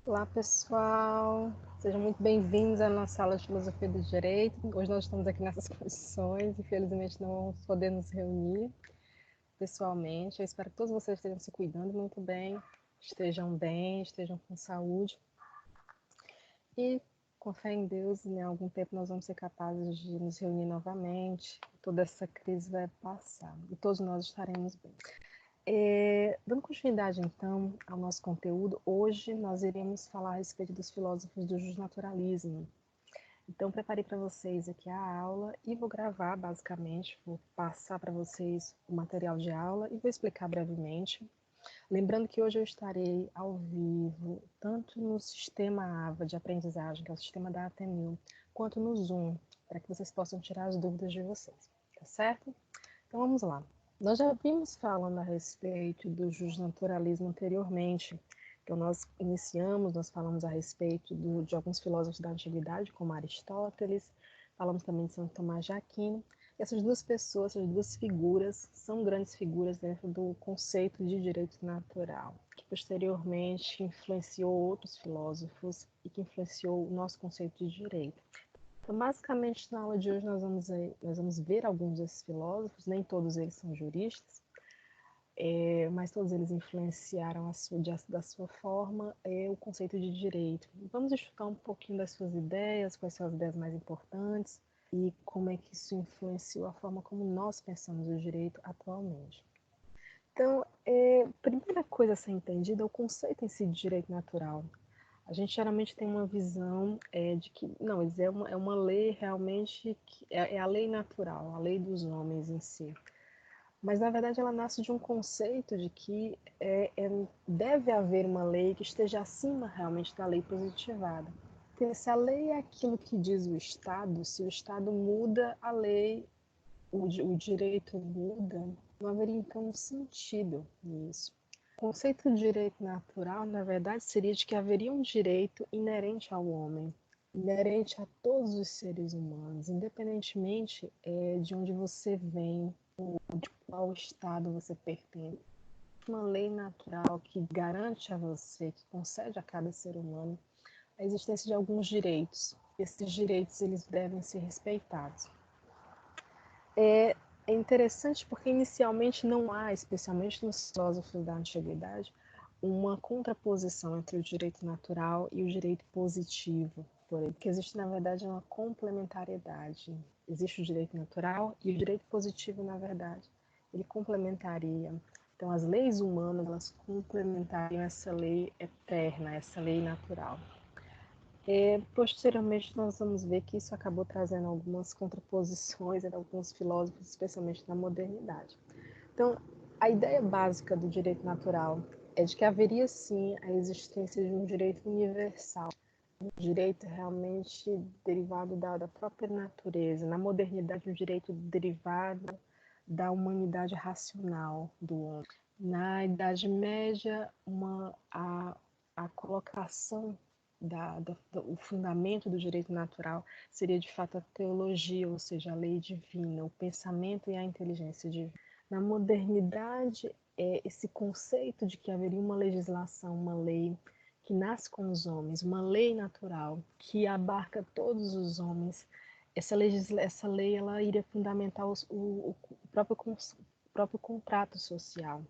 Olá, pessoal. Sejam muito bem-vindos à nossa aula de Filosofia do Direito. Hoje nós estamos aqui nessas condições, infelizmente não vamos poder nos reunir pessoalmente. Eu espero que todos vocês estejam se cuidando muito bem, estejam com saúde. E, com fé em Deus, em algum tempo nós vamos ser capazes de nos reunir novamente. Toda essa crise vai passar e todos nós estaremos bem. Dando continuidade, então, ao nosso conteúdo, hoje nós iremos falar a respeito dos filósofos do justnaturalismo. Então, preparei para vocês aqui a aula e vou gravar, basicamente, vou passar para vocês o material de aula e vou explicar brevemente. Lembrando que hoje eu estarei ao vivo, tanto no sistema AVA de aprendizagem, que é o sistema da ATMIL, quanto no Zoom, para que vocês possam tirar as dúvidas de vocês, tá certo? Então, vamos lá. Nós já vimos falando a respeito do justnaturalismo anteriormente. Então, nós falamos a respeito de alguns filósofos da antiguidade, como Aristóteles, falamos também de Santo Tomás de Aquino. E essas duas pessoas, essas duas figuras, são grandes figuras dentro do conceito de direito natural, que posteriormente influenciou outros filósofos e que influenciou o nosso conceito de direito. Então, basicamente, na aula de hoje nós vamos ver alguns desses filósofos, nem todos eles são juristas, mas todos eles influenciaram da sua forma o conceito de direito. Vamos estudar um pouquinho das suas ideias, quais são as ideias mais importantes e como é que isso influenciou a forma como nós pensamos o direito atualmente. Então, a primeira coisa a ser entendida é o conceito em si de direito natural. A gente geralmente tem uma visão de que, não, é uma lei realmente, é a lei natural, a lei dos homens em si. Mas, na verdade, ela nasce de um conceito de que deve haver uma lei que esteja acima realmente da lei positivada. Porque se a lei é aquilo que diz o Estado, se o Estado muda a lei, o direito muda, não haveria então um sentido nisso. O conceito de direito natural, na verdade, seria de que haveria um direito inerente ao homem, inerente a todos os seres humanos, independentemente de onde você vem, de qual estado você pertence. Uma lei natural que garante a você, que concede a cada ser humano a existência de alguns direitos. Esses direitos eles devem ser respeitados. É interessante porque inicialmente não há, especialmente nos filósofos da antiguidade, uma contraposição entre o direito natural e o direito positivo, porque existe na verdade uma complementariedade. Existe o direito natural e o direito positivo, na verdade, ele complementaria. Então as leis humanas, elas complementariam essa lei eterna, essa lei natural. Posteriormente, nós vamos ver que isso acabou trazendo algumas contraposições entre alguns filósofos, especialmente na modernidade. Então, a ideia básica do direito natural é de que haveria sim a existência de um direito universal, um direito realmente derivado da própria natureza. Na modernidade, um direito derivado da humanidade racional do homem. Na Idade Média, a colocação o fundamento do direito natural seria de fato a teologia, ou seja, a lei divina, o pensamento e a inteligência divina. Na modernidade, esse conceito de que haveria uma legislação, uma lei que nasce com os homens, uma lei natural que abarca todos os homens, essa lei ela iria fundamentar o próprio contrato social.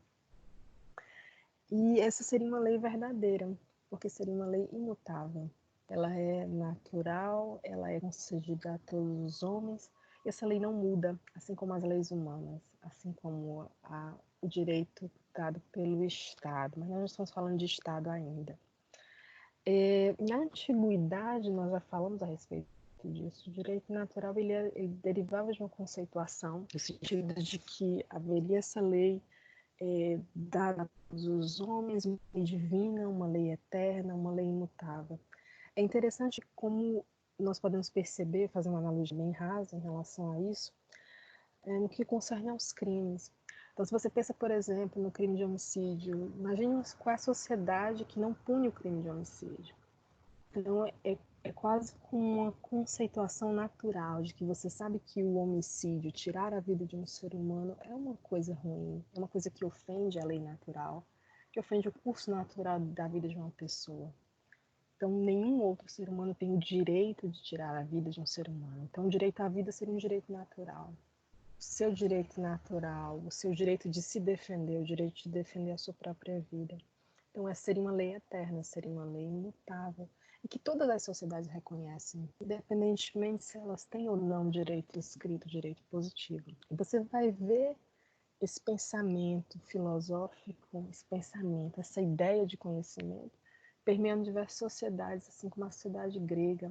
E essa seria uma lei verdadeira, porque seria uma lei imutável. Ela é natural, ela é concedida a todos os homens, e essa lei não muda, assim como as leis humanas, assim como o direito dado pelo Estado. Mas nós não estamos falando de Estado ainda. Na antiguidade, nós já falamos a respeito disso. O direito natural ele derivava de uma conceituação, no sentido de que haveria essa lei dada a todos os homens, uma lei divina, uma lei eterna, uma lei imutável. É interessante como nós podemos perceber, fazer uma analogia bem rasa em relação a isso, no que concerne aos crimes. Então, se você pensa, por exemplo, no crime de homicídio, imagine qual é a sociedade que não pune o crime de homicídio. Então, é quase como uma conceituação natural de que você sabe que o homicídio, tirar a vida de um ser humano, é uma coisa ruim, é uma coisa que ofende a lei natural. que ofende o curso natural da vida de uma pessoa. Então, nenhum outro ser humano tem o direito de tirar a vida de um ser humano. Então, o direito à vida seria um direito natural. O seu direito natural, o seu direito de se defender, o direito de defender a sua própria vida. Então, essa seria uma lei eterna, seria uma lei imutável, e que todas as sociedades reconhecem, independentemente se elas têm ou não direito escrito, direito positivo. E você vai ver esse pensamento filosófico, esse pensamento, essa ideia de conhecimento, permeando diversas sociedades, assim como a sociedade grega,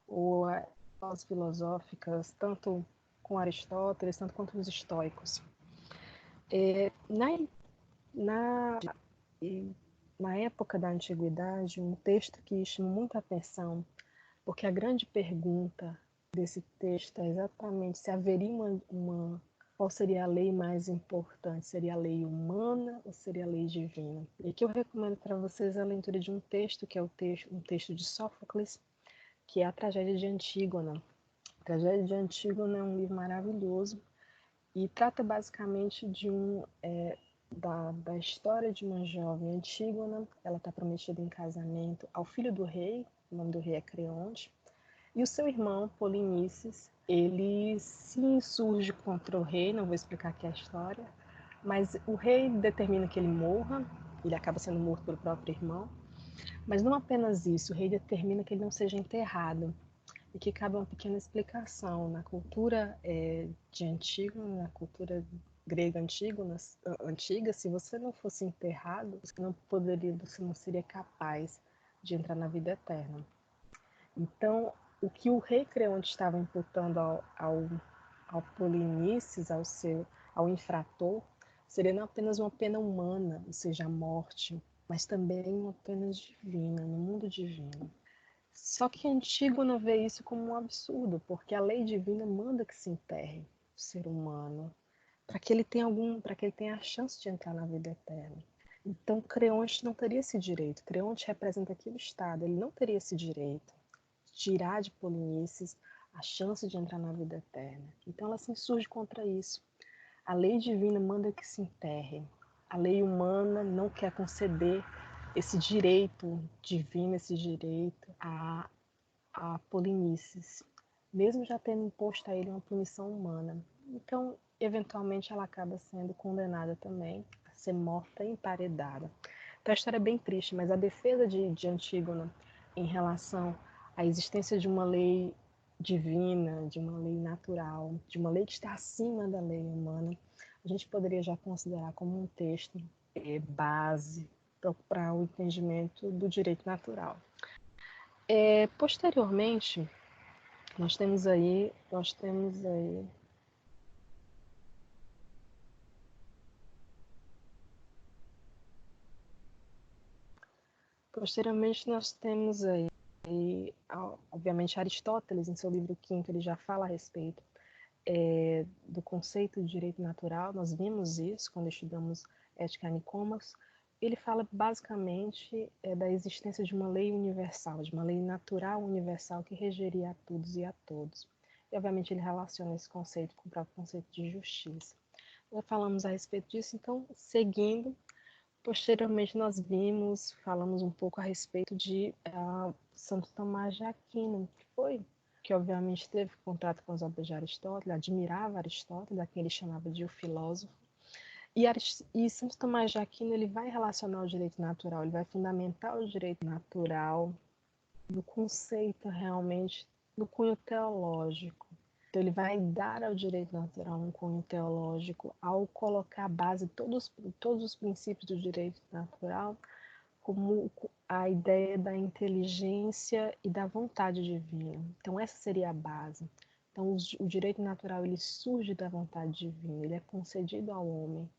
ou as filosóficas, tanto com Aristóteles, tanto quanto os estoicos. Na época da antiguidade, um texto que chama muita atenção, porque a grande pergunta desse texto é exatamente se haveria qual seria a lei mais importante? Seria a lei humana ou seria a lei divina? E aqui eu recomendo para vocês a leitura de um texto, que é um texto de Sófocles, que é a Tragédia de Antígona. A Tragédia de Antígona é um livro maravilhoso e trata basicamente da história de uma jovem Antígona. Ela está prometida em casamento ao filho do rei, o nome do rei é Creonte, e o seu irmão, Polinices, ele se insurge contra o rei, não vou explicar aqui a história, mas o rei determina que ele morra, ele acaba sendo morto pelo próprio irmão, mas não apenas isso, o rei determina que ele não seja enterrado, e que cabe uma pequena explicação. Na cultura de Antígona, na cultura grega antiga, se você não fosse enterrado, você não seria capaz de entrar na vida eterna. Então, o que o rei Creonte estava imputando ao Polinices, ao infrator, seria não apenas uma pena humana, ou seja, a morte, mas também uma pena divina, no mundo divino. Só que Antígona vê isso como um absurdo, porque a lei divina manda que se enterre o ser humano, para que ele tenha a chance de entrar na vida eterna. Então, Creonte não teria esse direito. Creonte representa aquele Estado, ele não teria esse direito de tirar de Polinices a chance de entrar na vida eterna. Então, ela se insurge contra isso. A lei divina manda que se enterre. A lei humana não quer conceder esse direito divino, esse direito a Polinices, mesmo já tendo imposto a ele uma punição humana. Então, eventualmente, ela acaba sendo condenada também a ser morta e emparedada. Então, a história é bem triste, mas a defesa de Antígona em relação à existência de uma lei divina, de uma lei natural, de uma lei que está acima da lei humana, a gente poderia já considerar como um texto base para o entendimento do direito natural. Posteriormente, nós temos aí obviamente, Aristóteles, em seu livro Quinto, ele já fala a respeito do conceito de direito natural. Nós vimos isso quando estudamos Ética Nicômaco. Ele fala basicamente da existência de uma lei universal, de uma lei natural universal que regeria a todos e a todos. E, obviamente, ele relaciona esse conceito com o próprio conceito de justiça. Já falamos a respeito disso, então, seguindo, posteriormente nós falamos um pouco a respeito de Santo Tomás de Aquino, que obviamente teve contato com as obras de Aristóteles, admirava Aristóteles, a quem ele chamava de o filósofo. E Santo Tomás de Aquino ele vai relacionar o direito natural, ele vai fundamentar o direito natural no conceito realmente do cunho teológico. Então, ele vai dar ao direito natural um cunho teológico ao colocar a base de todos os princípios do direito natural como a ideia da inteligência e da vontade divina. Então, essa seria a base. Então, o direito natural ele surge da vontade divina, ele é concedido ao homem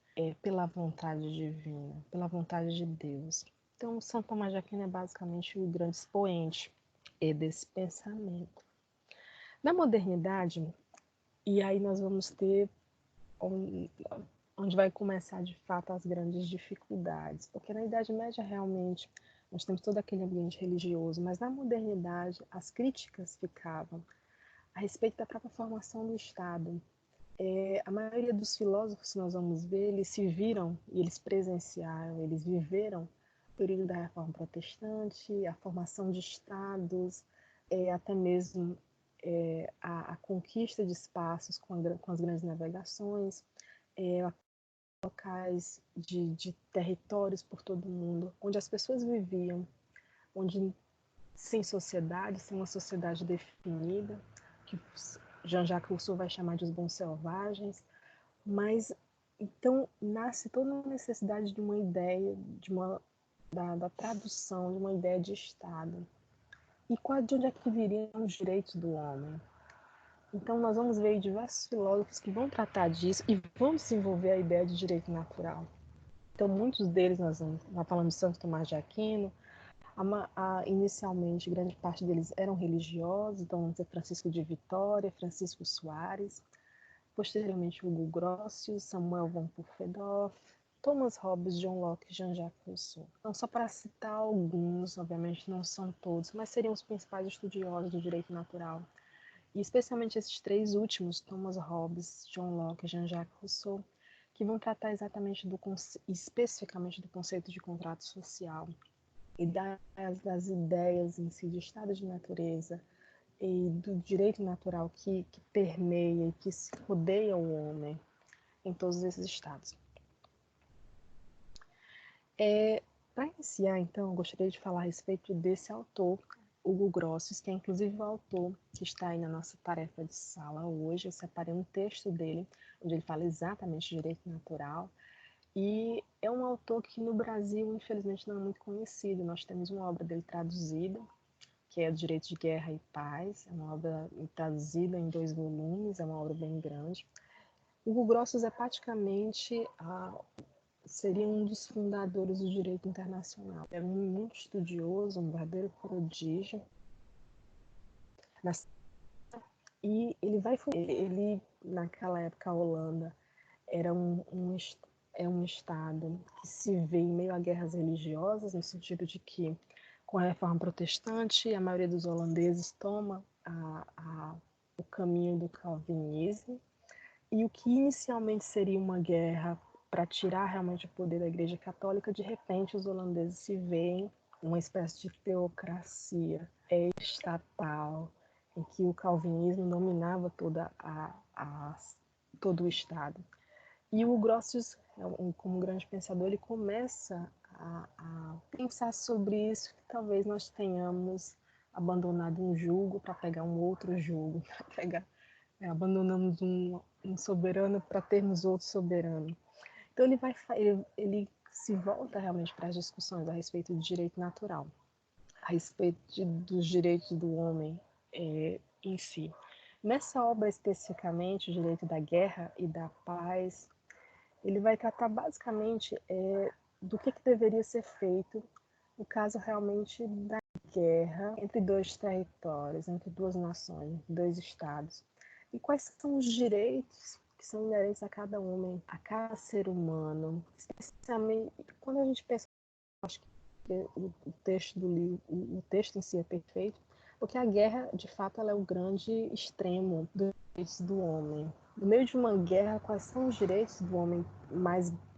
pela vontade divina, pela vontade de Deus. Então, São Tomás de Aquino é basicamente o grande expoente desse pensamento. Na modernidade, e aí nós vamos ter onde vai começar de fato as grandes dificuldades, porque na Idade Média realmente nós temos todo aquele ambiente religioso, mas na modernidade as críticas ficavam a respeito da própria formação do Estado. A maioria dos filósofos que nós vamos ver, eles se viram e eles presenciaram, eles viveram o período da Reforma Protestante, a formação de estados, até mesmo a conquista de espaços com as grandes navegações, locais de territórios por todo o mundo, onde as pessoas viviam, onde sem sociedade, sem uma sociedade definida, que Jean-Jacques Rousseau vai chamar de os bons selvagens, mas então nasce toda uma necessidade de uma ideia, da tradução de uma ideia de Estado. E de onde é que viriam os direitos do homem? Então nós vamos ver diversos filósofos que vão tratar disso e vão desenvolver a ideia de direito natural. Então muitos deles nós falamos de Santo Tomás de Aquino. Inicialmente, grande parte deles eram religiosos, então vamos ter Francisco de Vitória, Francisco Soares, posteriormente Hugo Grotius, Samuel von Pufendorf, Thomas Hobbes, John Locke e Jean-Jacques Rousseau. Então, só para citar alguns, obviamente não são todos, mas seriam os principais estudiosos do direito natural. E especialmente esses três últimos, Thomas Hobbes, John Locke e Jean-Jacques Rousseau, que vão tratar exatamente especificamente do conceito de contrato social e das ideias em si de estado de natureza e do direito natural que permeia e que se rodeia o homem em todos esses estados. Para iniciar, então, eu gostaria de falar a respeito desse autor, Hugo Grotius, que é inclusive o autor que está aí na nossa tarefa de sala hoje. Eu separei um texto dele, onde ele fala exatamente de direito natural, e é um autor que no Brasil, infelizmente, não é muito conhecido. Nós temos uma obra dele traduzida, que é Direito de Guerra e Paz, é uma obra traduzida em 2 volumes, é uma obra bem grande. Hugo Grotius é praticamente seria um dos fundadores do direito internacional. É muito estudioso, um verdadeiro prodígio. E ele naquela época, a Holanda era um estado que se vê em meio a guerras religiosas, no sentido de que, com a reforma protestante, a maioria dos holandeses toma o caminho do calvinismo, e o que inicialmente seria uma guerra para tirar realmente o poder da Igreja Católica, de repente os holandeses se veem uma espécie de teocracia estatal, em que o calvinismo dominava todo o Estado. E o Grotius, como grande pensador, ele começa a pensar sobre isso, que talvez nós tenhamos abandonado um jugo para pegar um outro jugo, abandonamos um soberano para termos outro soberano. Então ele se volta realmente para as discussões a respeito do direito natural, a respeito dos direitos do homem em si. Nessa obra especificamente, o direito da guerra e da paz, ele vai tratar basicamente do que deveria ser feito no caso realmente da guerra entre dois territórios, entre duas nações, dois estados. E quais são os direitos que são inerentes a cada homem, a cada ser humano. Especialmente quando a gente pensa, acho que o texto do livro, o texto em si é perfeito, porque a guerra, de fato, ela é o grande extremo dos direitos do homem. No meio de uma guerra, quais são os direitos do homem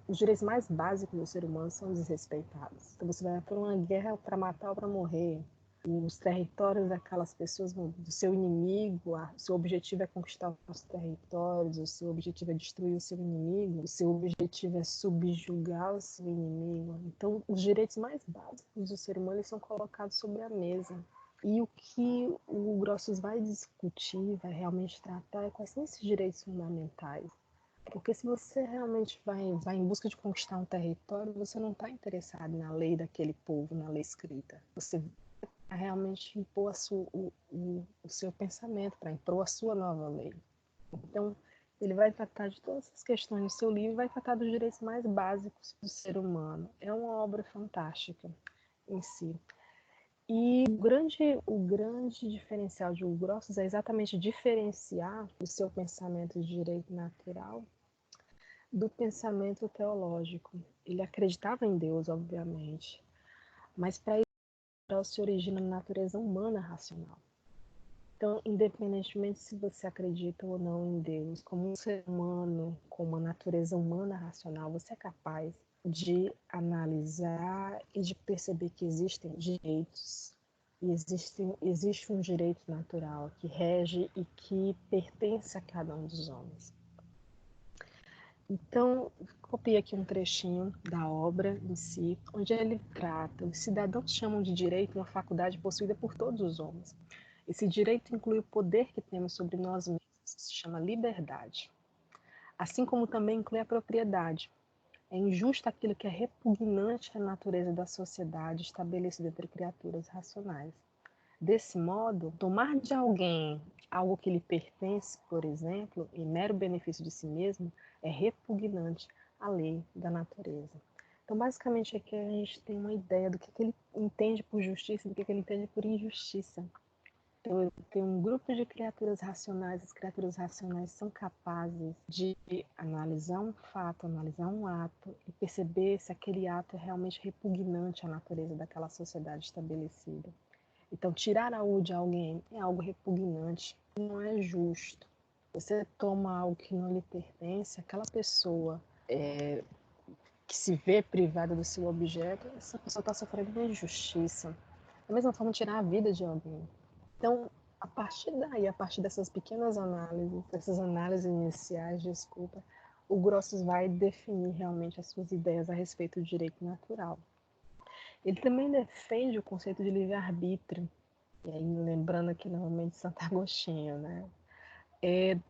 os direitos mais básicos do ser humano são desrespeitados. Então você vai para uma guerra para matar ou para morrer. Os territórios daquelas pessoas, do seu inimigo, o seu objetivo é conquistar os territórios, o seu objetivo é destruir o seu inimigo, o seu objetivo é subjugar o seu inimigo. Então, os direitos mais básicos do ser humano são colocados sobre a mesa. E o que o Grotius vai discutir, vai realmente tratar, é quais são esses direitos fundamentais. Porque se você realmente vai em busca de conquistar um território, você não está interessado na lei daquele povo, na lei escrita. Você vai realmente impor o seu pensamento, para impor a sua nova lei. Então, ele vai tratar de todas essas questões no seu livro e vai tratar dos direitos mais básicos do ser humano. É uma obra fantástica em si. E o grande diferencial de Hugo Grotius é exatamente diferenciar o seu pensamento de direito natural do pensamento teológico. Ele acreditava em Deus, obviamente, mas para ele se origina na natureza humana racional. Então, independentemente se você acredita ou não em Deus, como um ser humano, com uma natureza humana racional, você é capaz de analisar e de perceber que existem direitos, e existe um direito natural que rege e que pertence a cada um dos homens. Então, copiei aqui um trechinho da obra em si, onde ele trata, os cidadãos chamam de direito uma faculdade possuída por todos os homens. Esse direito inclui o poder que temos sobre nós mesmos, que se chama liberdade. Assim como também inclui a propriedade. É injusto aquilo que é repugnante à natureza da sociedade estabelecida entre criaturas racionais. Desse modo, tomar de alguém algo que lhe pertence, por exemplo, em mero benefício de si mesmo, é repugnante à lei da natureza. Então, basicamente, aqui a gente tem uma ideia do que ele entende por justiça e do que ele entende por injustiça. Então, tem um grupo de criaturas racionais, as criaturas racionais são capazes de analisar um fato, analisar um ato e perceber se aquele ato é realmente repugnante à natureza daquela sociedade estabelecida. Então, tirar algo de alguém é algo repugnante, não é justo. Você toma algo que não lhe pertence, aquela pessoa que se vê privada do seu objeto, essa pessoa está sofrendo uma injustiça. Da mesma forma, tirar a vida de alguém. Então, a partir daí, a partir dessas pequenas análises, dessas análises iniciais, desculpa, o Grosses vai definir realmente as suas ideias a respeito do direito natural. Ele também defende o conceito de livre-arbítrio, e aí lembrando aqui novamente Santo Agostinho, né?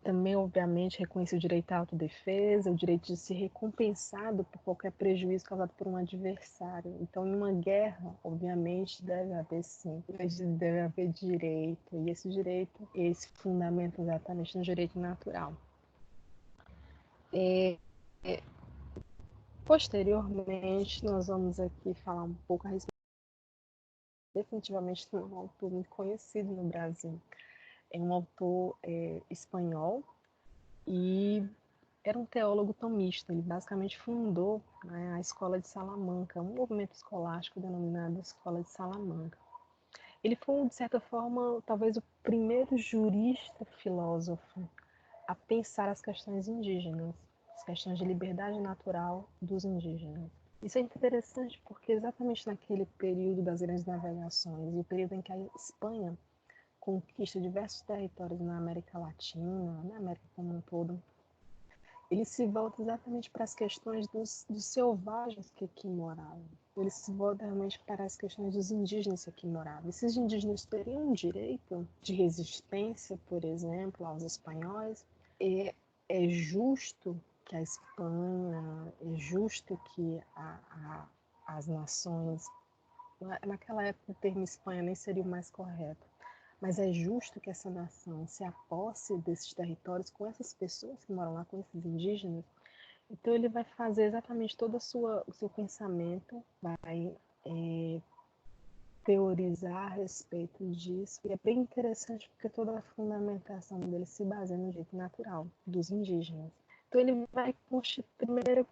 Também, obviamente, reconhece o direito à autodefesa, o direito de ser recompensado por qualquer prejuízo causado por um adversário. Então, em uma guerra, obviamente, deve haver sim, deve haver direito, e esse direito, esse fundamento exatamente no direito natural. Posteriormente, nós vamos aqui falar um pouco a respeito, definitivamente, de um autor muito conhecido no Brasil. É um autor espanhol, e era um teólogo tomista. Ele basicamente fundou, né, a Escola de Salamanca, um movimento escolástico denominado Escola de Salamanca. Ele foi, de certa forma, talvez o primeiro jurista filósofo a pensar as questões indígenas, as questões de liberdade natural dos indígenas. Isso é interessante porque exatamente naquele período das grandes navegações e o período em que a Espanha conquista diversos territórios na América Latina, na América como um todo, ele se volta exatamente para as questões dos selvagens que aqui moravam. Ele se volta realmente para as questões dos indígenas que aqui moravam. Esses indígenas teriam um direito de resistência, por exemplo, aos espanhóis. É justo que a Espanha, é justo que as nações, naquela época o termo Espanha nem seria o mais correto, mas é justo que essa nação se aposse desses territórios com essas pessoas que moram lá, com esses indígenas. Então ele vai fazer exatamente todo o seu pensamento, vai teorizar a respeito disso. E é bem interessante porque toda a fundamentação dele se baseia no jeito natural dos indígenas. Então ele vai constituir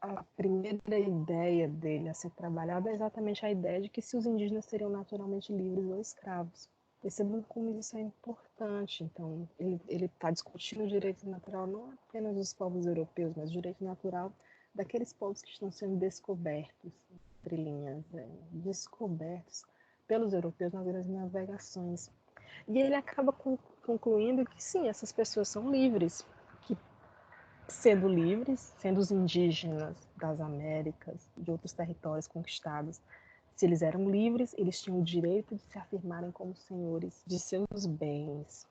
a primeira ideia dele a ser trabalhada é exatamente a ideia de que se os indígenas seriam naturalmente livres ou escravos. Percebam como isso é importante. Então, ele está discutindo o direito natural não apenas dos povos europeus, mas o direito natural daqueles povos que estão sendo descobertos, entre linhas, descobertos pelos europeus nas grandes navegações. E ele acaba concluindo que sim, essas pessoas são livres, que sendo livres, sendo os indígenas das Américas, de outros territórios conquistados, se eles eram livres, eles tinham o direito de se afirmarem como senhores de seus bens.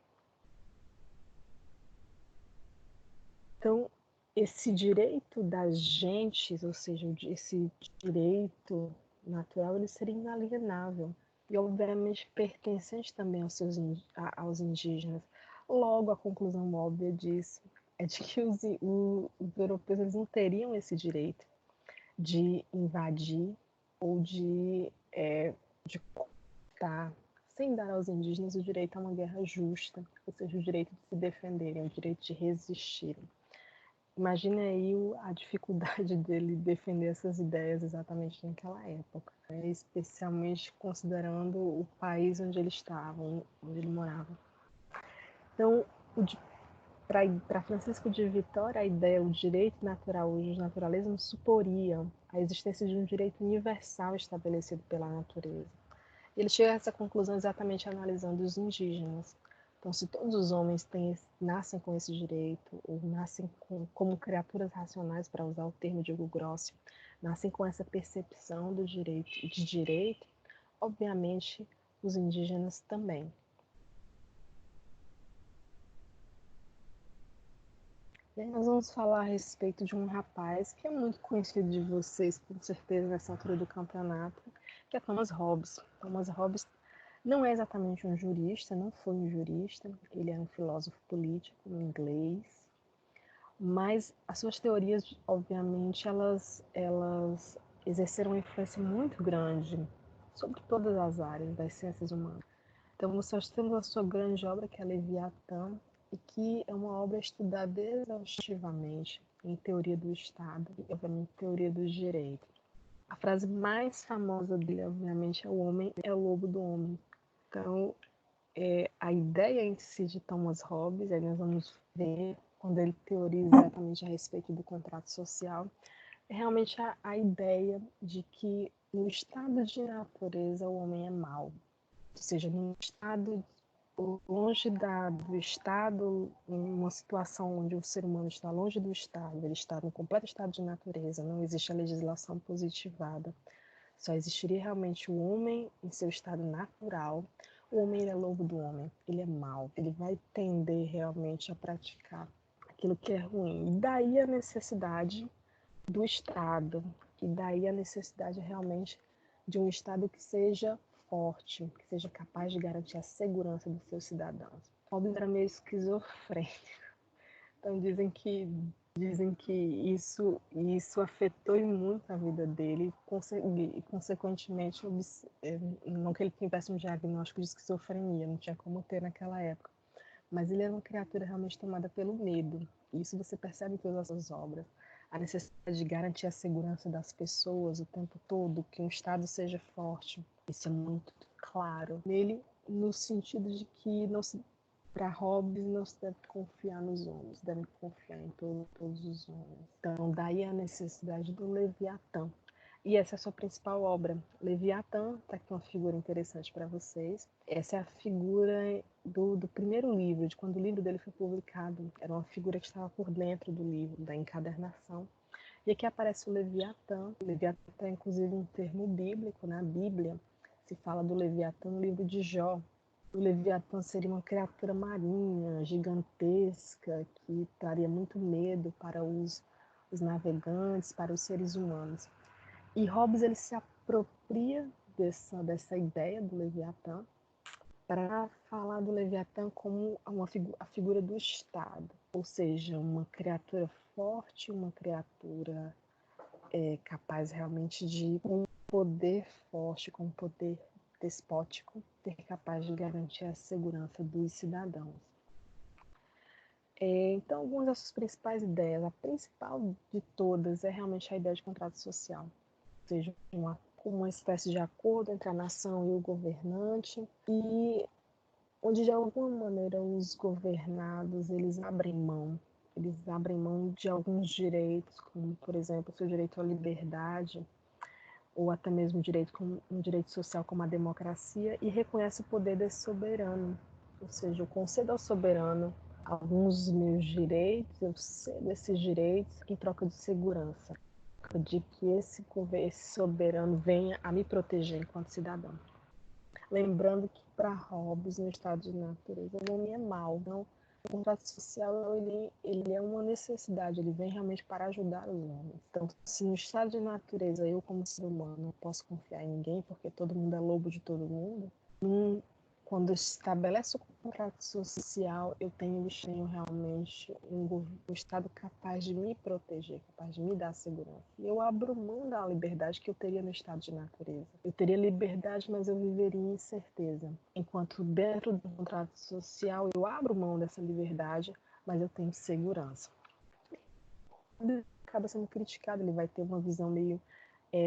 Então, esse direito das gentes, ou seja, esse direito natural, ele seria inalienável e, obviamente, pertencente também aos indígenas. Logo, a conclusão óbvia disso é de que os europeus eles não teriam esse direito de invadir ou de cortar, sem dar aos indígenas o direito a uma guerra justa, ou seja, o direito de se defenderem, o direito de resistirem. Imagine aí a dificuldade dele defender essas ideias exatamente naquela época, né? Especialmente considerando o país onde ele estava, onde ele morava. Então, para Francisco de Vitória, a ideia, o direito natural, o naturalismo suporia a existência de um direito universal estabelecido pela natureza. Ele chega a essa conclusão exatamente analisando os indígenas. Então, se todos os homens nascem com esse direito, ou nascem como criaturas racionais, para usar o termo de Hugo Gross, nascem com essa percepção de direito, obviamente os indígenas também. E aí nós vamos falar a respeito de um rapaz que é muito conhecido de vocês, com certeza, nessa altura do campeonato, que é Thomas Hobbes. Thomas Hobbes não é exatamente um jurista, não foi um jurista, ele é um filósofo político inglês, mas as suas teorias, obviamente, elas exerceram uma influência muito grande sobre todas as áreas das ciências humanas. Então, nós temos a sua grande obra, que é Leviatã, e que é uma obra estudada exaustivamente em teoria do Estado e, obviamente, teoria do direito. A frase mais famosa dele, obviamente, é: o homem é o lobo do homem. Então, a ideia em si de Thomas Hobbes, aí nós vamos ver quando ele teoriza exatamente a respeito do contrato social, é realmente a ideia de que no estado de natureza o homem é mau. Ou seja, num estado longe do Estado, em uma situação onde o ser humano está longe do Estado, ele está no completo estado de natureza, não existe a legislação positivada, só existiria realmente o homem em seu estado natural. O homem ele é lobo do homem, ele é mau, ele vai tender realmente a praticar aquilo que é ruim. E daí a necessidade do Estado, e daí a necessidade realmente de um Estado que seja forte, que seja capaz de garantir a segurança dos seus cidadãos. Hobbes era meio esquizofrênico, então dizem que isso afetou muito a vida dele e consequentemente, não que ele tivesse um diagnóstico de esquizofrenia, não tinha como ter naquela época, mas ele era uma criatura realmente tomada pelo medo. Isso você percebe em todas as suas obras. A necessidade de garantir a segurança das pessoas o tempo todo, que um Estado seja forte. Isso é muito claro nele, no sentido de que para Hobbes não se deve confiar nos homens, deve confiar em todos os homens. Então, daí a necessidade do Leviatã. E essa é a sua principal obra. Leviatã, está aqui uma figura interessante para vocês. Essa é a figura do primeiro livro, de quando o livro dele foi publicado. Era uma figura que estava por dentro do livro, da encadernação. E aqui aparece o Leviatã. O Leviatã é inclusive um termo bíblico, na Bíblia se fala do Leviatã no livro de Jó. O Leviatã seria uma criatura marinha, gigantesca, que traria muito medo para os navegantes, para os seres humanos. E Hobbes ele se apropria dessa ideia do Leviatã para falar do Leviatã como a figura do Estado, ou seja, uma criatura forte, uma criatura capaz realmente de, com um poder forte, com um poder despótico, ser capaz de garantir a segurança dos cidadãos. Então, algumas das suas principais ideias, a principal de todas é realmente a ideia de contrato social, ou seja, uma espécie de acordo entre a nação e o governante, e onde de alguma maneira os governados eles abrem mão de alguns direitos, como por exemplo o seu direito à liberdade, ou até mesmo um direito social como a democracia, e reconhece o poder desse soberano, ou seja, eu concedo ao soberano alguns dos meus direitos, eu cedo esses direitos em troca de segurança, de que esse soberano venha a me proteger enquanto cidadão. Lembrando que para Hobbes, no estado de natureza, o homem é mau. Então, o contrato social ele é uma necessidade, ele vem realmente para ajudar os homens. Então, se no estado de natureza eu, como ser humano, não posso confiar em ninguém, porque todo mundo é lobo de todo mundo, quando eu estabeleço o contrato social, eu tenho realmente um Estado capaz de me proteger, capaz de me dar segurança. E eu abro mão da liberdade que eu teria no estado de natureza. Eu teria liberdade, mas eu viveria em incerteza. Enquanto dentro do contrato social, eu abro mão dessa liberdade, mas eu tenho segurança. Ele acaba sendo criticado, ele vai ter uma visão meio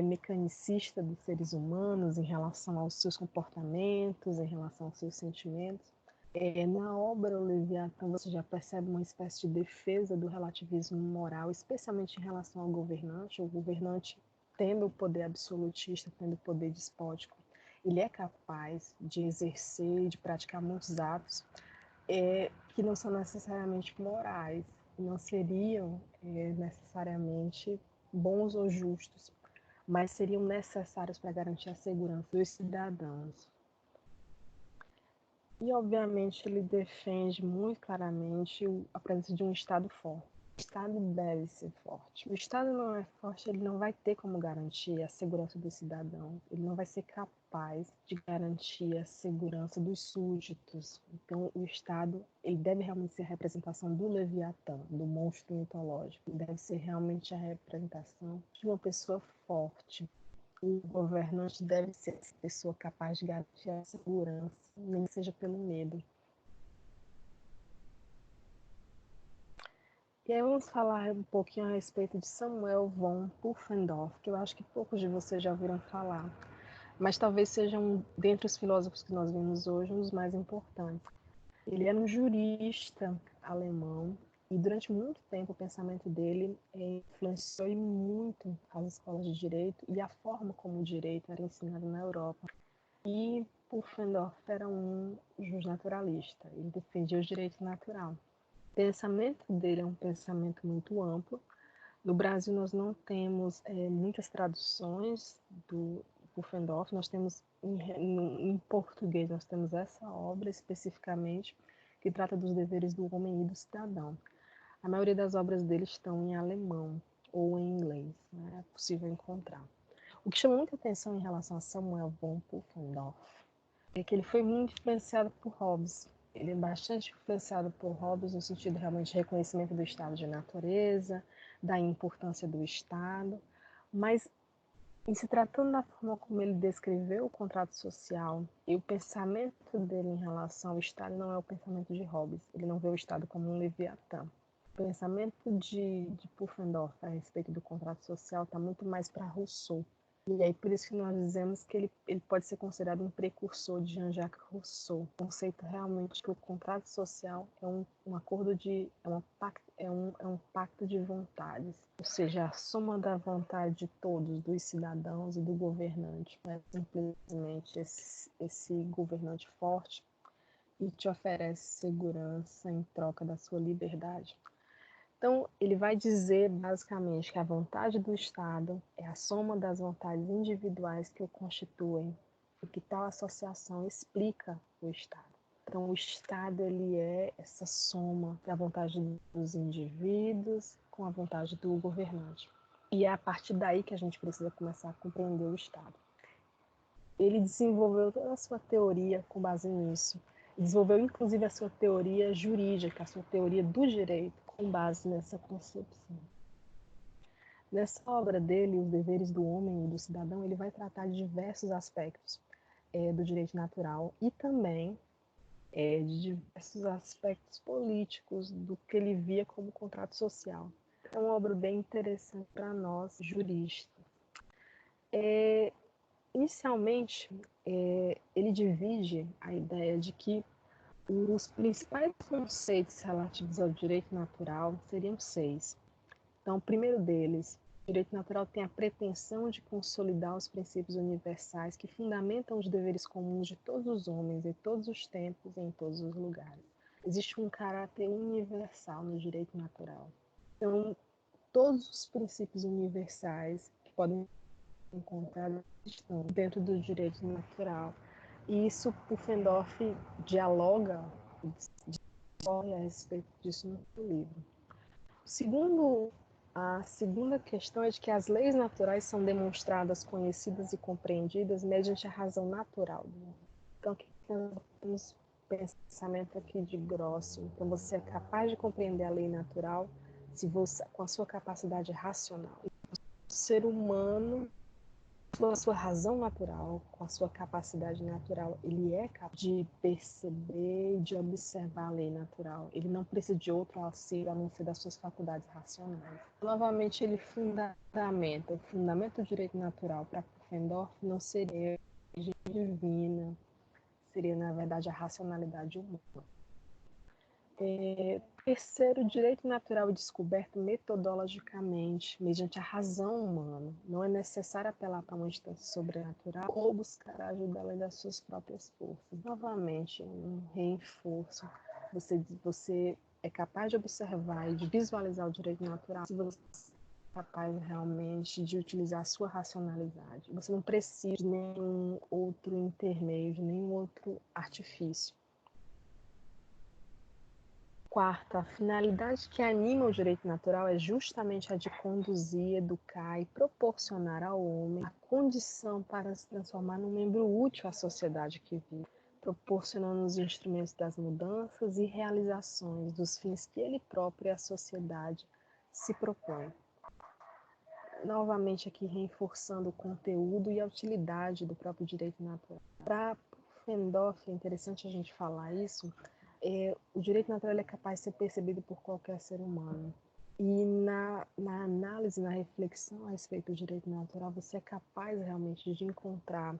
mecanicista dos seres humanos em relação aos seus comportamentos, em relação aos seus sentimentos. Na obra O Leviatã, você já percebe uma espécie de defesa do relativismo moral, especialmente em relação ao governante. O governante, tendo o poder absolutista, tendo o poder despótico, ele é capaz de exercer, de praticar muitos atos que não são necessariamente morais, não seriam necessariamente bons ou justos, mas seriam necessários para garantir a segurança dos cidadãos. E, obviamente, ele defende muito claramente a presença de um Estado forte. O Estado deve ser forte. O Estado não é forte, ele não vai ter como garantir a segurança do cidadão. Ele não vai ser capaz de garantir a segurança dos súditos. Então, o Estado, ele deve realmente ser a representação do Leviatã, do monstro mitológico. Ele deve ser realmente a representação de uma pessoa forte. O governante deve ser essa pessoa capaz de garantir a segurança, nem que seja pelo medo. E aí vamos falar um pouquinho a respeito de Samuel von Pufendorf, que eu acho que poucos de vocês já ouviram falar, mas talvez seja dentre os filósofos que nós vemos hoje, um dos mais importantes. Ele era um jurista alemão e durante muito tempo o pensamento dele influenciou muito as escolas de direito e a forma como o direito era ensinado na Europa. E Pufendorf era um justnaturalista, ele defendia o direito natural. O pensamento dele é um pensamento muito amplo. No Brasil nós não temos muitas traduções do Pufendorf, nós temos em português, nós temos essa obra especificamente, que trata dos deveres do homem e do cidadão. A maioria das obras dele estão em alemão ou em inglês, né? É possível encontrar. O que chama muita atenção em relação a Samuel von Pufendorf é que ele foi muito influenciado por Hobbes. Ele é bastante influenciado por Hobbes no sentido realmente de reconhecimento do estado de natureza, da importância do Estado, mas em se tratando da forma como ele descreveu o contrato social e o pensamento dele em relação ao Estado não é o pensamento de Hobbes. Ele não vê o Estado como um leviatã. O pensamento de Pufendorf a respeito do contrato social está muito mais para Rousseau. E aí por isso que nós dizemos que ele pode ser considerado um precursor de Jean-Jacques Rousseau. O conceito realmente que o contrato social é um acordo é um pacto de vontades, ou seja, a soma da vontade de todos, dos cidadãos e do governante. Não é simplesmente esse governante forte e te oferece segurança em troca da sua liberdade. Então, ele vai dizer basicamente que a vontade do Estado é a soma das vontades individuais que o constituem e que tal associação explica o Estado. Então, o Estado ele é essa soma da vontade dos indivíduos com a vontade do governante. E é a partir daí que a gente precisa começar a compreender o Estado. Ele desenvolveu toda a sua teoria com base nisso. Desenvolveu inclusive a sua teoria jurídica, a sua teoria do direito, com base nessa concepção. Nessa obra dele, Os Deveres do Homem e do Cidadão, ele vai tratar de diversos aspectos do direito natural e também de diversos aspectos políticos do que ele via como contrato social. É uma obra bem interessante para nós, juristas. Inicialmente, ele divide a ideia de que os principais conceitos relativos ao direito natural seriam 6. Então, o primeiro deles, o direito natural tem a pretensão de consolidar os princípios universais que fundamentam os deveres comuns de todos os homens, em todos os tempos e em todos os lugares. Existe um caráter universal no direito natural. Então, todos os princípios universais que podem encontrar estão dentro do direito natural. E isso, Pufendorf dialoga a respeito disso no seu livro. A segunda questão é de que as leis naturais são demonstradas, conhecidas e compreendidas mediante a razão natural. Então, aqui temos pensamento aqui de Grosso. Então, você é capaz de compreender a lei natural com a sua capacidade racional. O ser humano, com a sua razão natural, com a sua capacidade natural, ele é capaz de perceber e de observar a lei natural. Ele não precisa de outro auxílio a não ser das suas faculdades racionais. Novamente, ele fundamenta. O fundamento do direito natural para Pufendorf não seria a origem divina, seria, na verdade, a racionalidade humana. Terceiro, o direito natural é descoberto metodologicamente, mediante a razão humana. Não é necessário apelar para uma instância sobrenatural ou buscar a ajuda além das suas próprias forças. Novamente, um reforço. Você é capaz de observar e de visualizar o direito natural se você é capaz realmente de utilizar a sua racionalidade. Você não precisa de nenhum outro intermédio, de nenhum outro artifício. Quarto, a finalidade que anima o direito natural é justamente a de conduzir, educar e proporcionar ao homem a condição para se transformar num membro útil à sociedade que vive, proporcionando os instrumentos das mudanças e realizações dos fins que ele próprio e a sociedade se propõem. Novamente aqui reforçando o conteúdo e a utilidade do próprio direito natural. Para Pufendorf, é interessante a gente falar isso, o direito natural é capaz de ser percebido por qualquer ser humano. E na análise, na reflexão a respeito do direito natural, você é capaz realmente de encontrar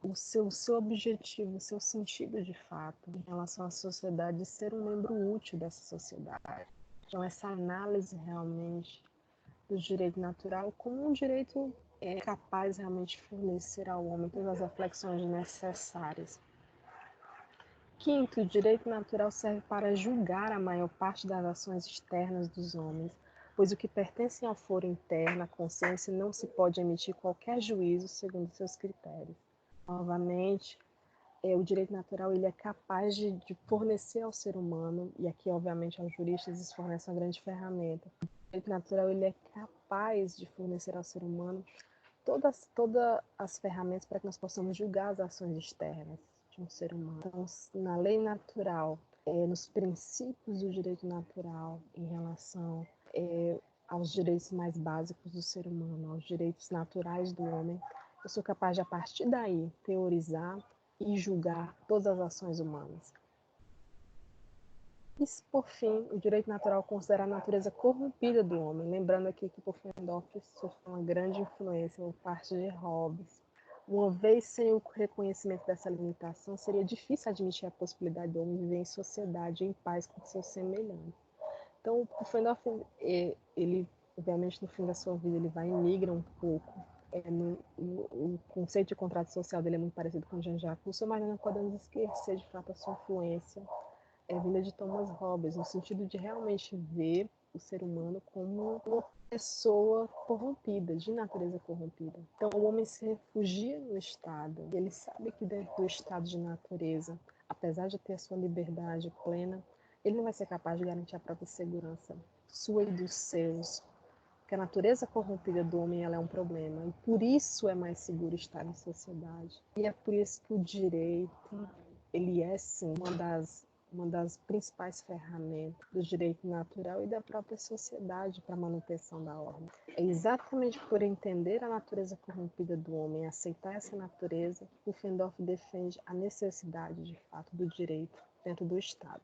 o seu objetivo, o seu sentido de fato em relação à sociedade, de ser um membro útil dessa sociedade. Então, essa análise realmente do direito natural como um direito capaz realmente de fornecer ao homem todas as reflexões necessárias. Quinto, o direito natural serve para julgar a maior parte das ações externas dos homens, pois o que pertence ao foro interno, à consciência, não se pode emitir qualquer juízo segundo seus critérios. Novamente, o direito natural ele é capaz de fornecer ao ser humano, e aqui obviamente aos juristas isso fornece uma grande ferramenta. O direito natural ele é capaz de fornecer ao ser humano todas as ferramentas para que nós possamos julgar as ações externas de um ser humano. Então, na lei natural, nos princípios do direito natural em relação aos direitos mais básicos do ser humano, aos direitos naturais do homem, eu sou capaz de, a partir daí, teorizar e julgar todas as ações humanas. E, por fim, o direito natural considera a natureza corrompida do homem, lembrando aqui que Pufendorf sofreu uma grande influência por parte de Hobbes. Uma vez sem o reconhecimento dessa limitação, seria difícil admitir a possibilidade do homem viver em sociedade, em paz com seus semelhantes. Então, Pufendorf, ele, obviamente, no fim da sua vida, ele vai e migra um pouco. O conceito de contrato social dele é muito parecido com o Jean-Jacques Rousseau, mas não podemos esquecer, de fato, a sua influência vinda de Thomas Hobbes, no sentido de realmente ver o ser humano como uma pessoa corrompida, de natureza corrompida. Então, o homem se refugia no Estado, e ele sabe que dentro do estado de natureza, apesar de ter a sua liberdade plena, ele não vai ser capaz de garantir a própria segurança sua e dos seus. Porque a natureza corrompida do homem ela é um problema, e por isso é mais seguro estar em sociedade. E é por isso que o direito, ele é sim uma das principais ferramentas do direito natural e da própria sociedade para a manutenção da ordem. É exatamente por entender a natureza corrompida do homem, aceitar essa natureza, que Pufendorf defende a necessidade, de fato, do direito dentro do Estado.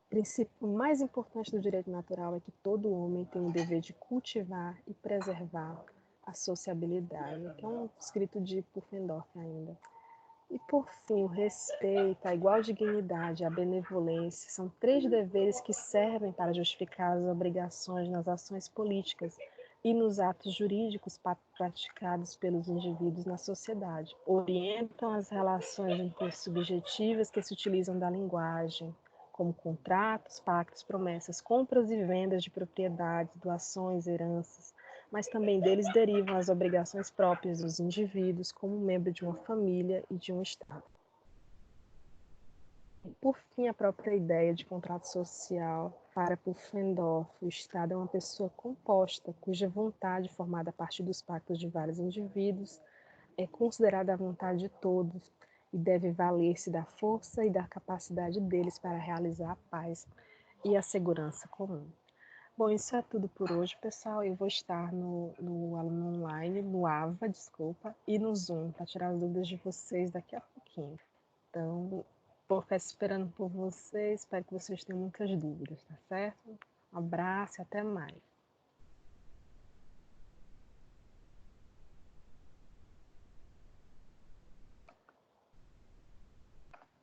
O princípio mais importante do direito natural é que todo homem tem o dever de cultivar e preservar a sociabilidade, que é um escrito de Pufendorf ainda. E, por fim, o respeito, a igual dignidade, a benevolência são três deveres que servem para justificar as obrigações nas ações políticas e nos atos jurídicos praticados pelos indivíduos na sociedade. Orientam as relações intersubjetivas que se utilizam da linguagem, como contratos, pactos, promessas, compras e vendas de propriedades, doações, heranças, mas também deles derivam as obrigações próprias dos indivíduos como membro de uma família e de um Estado. Por fim, a própria ideia de contrato social para Pufendorf, o Estado é uma pessoa composta, cuja vontade, formada a partir dos pactos de vários indivíduos, é considerada a vontade de todos e deve valer-se da força e da capacidade deles para realizar a paz e a segurança comum. Bom, isso é tudo por hoje, pessoal. Eu vou estar no Aluno Online, no AVA, desculpa, e no Zoom, para tirar as dúvidas de vocês daqui a pouquinho. Então, vou ficar esperando por vocês, espero que vocês tenham muitas dúvidas, tá certo? Um abraço e até mais.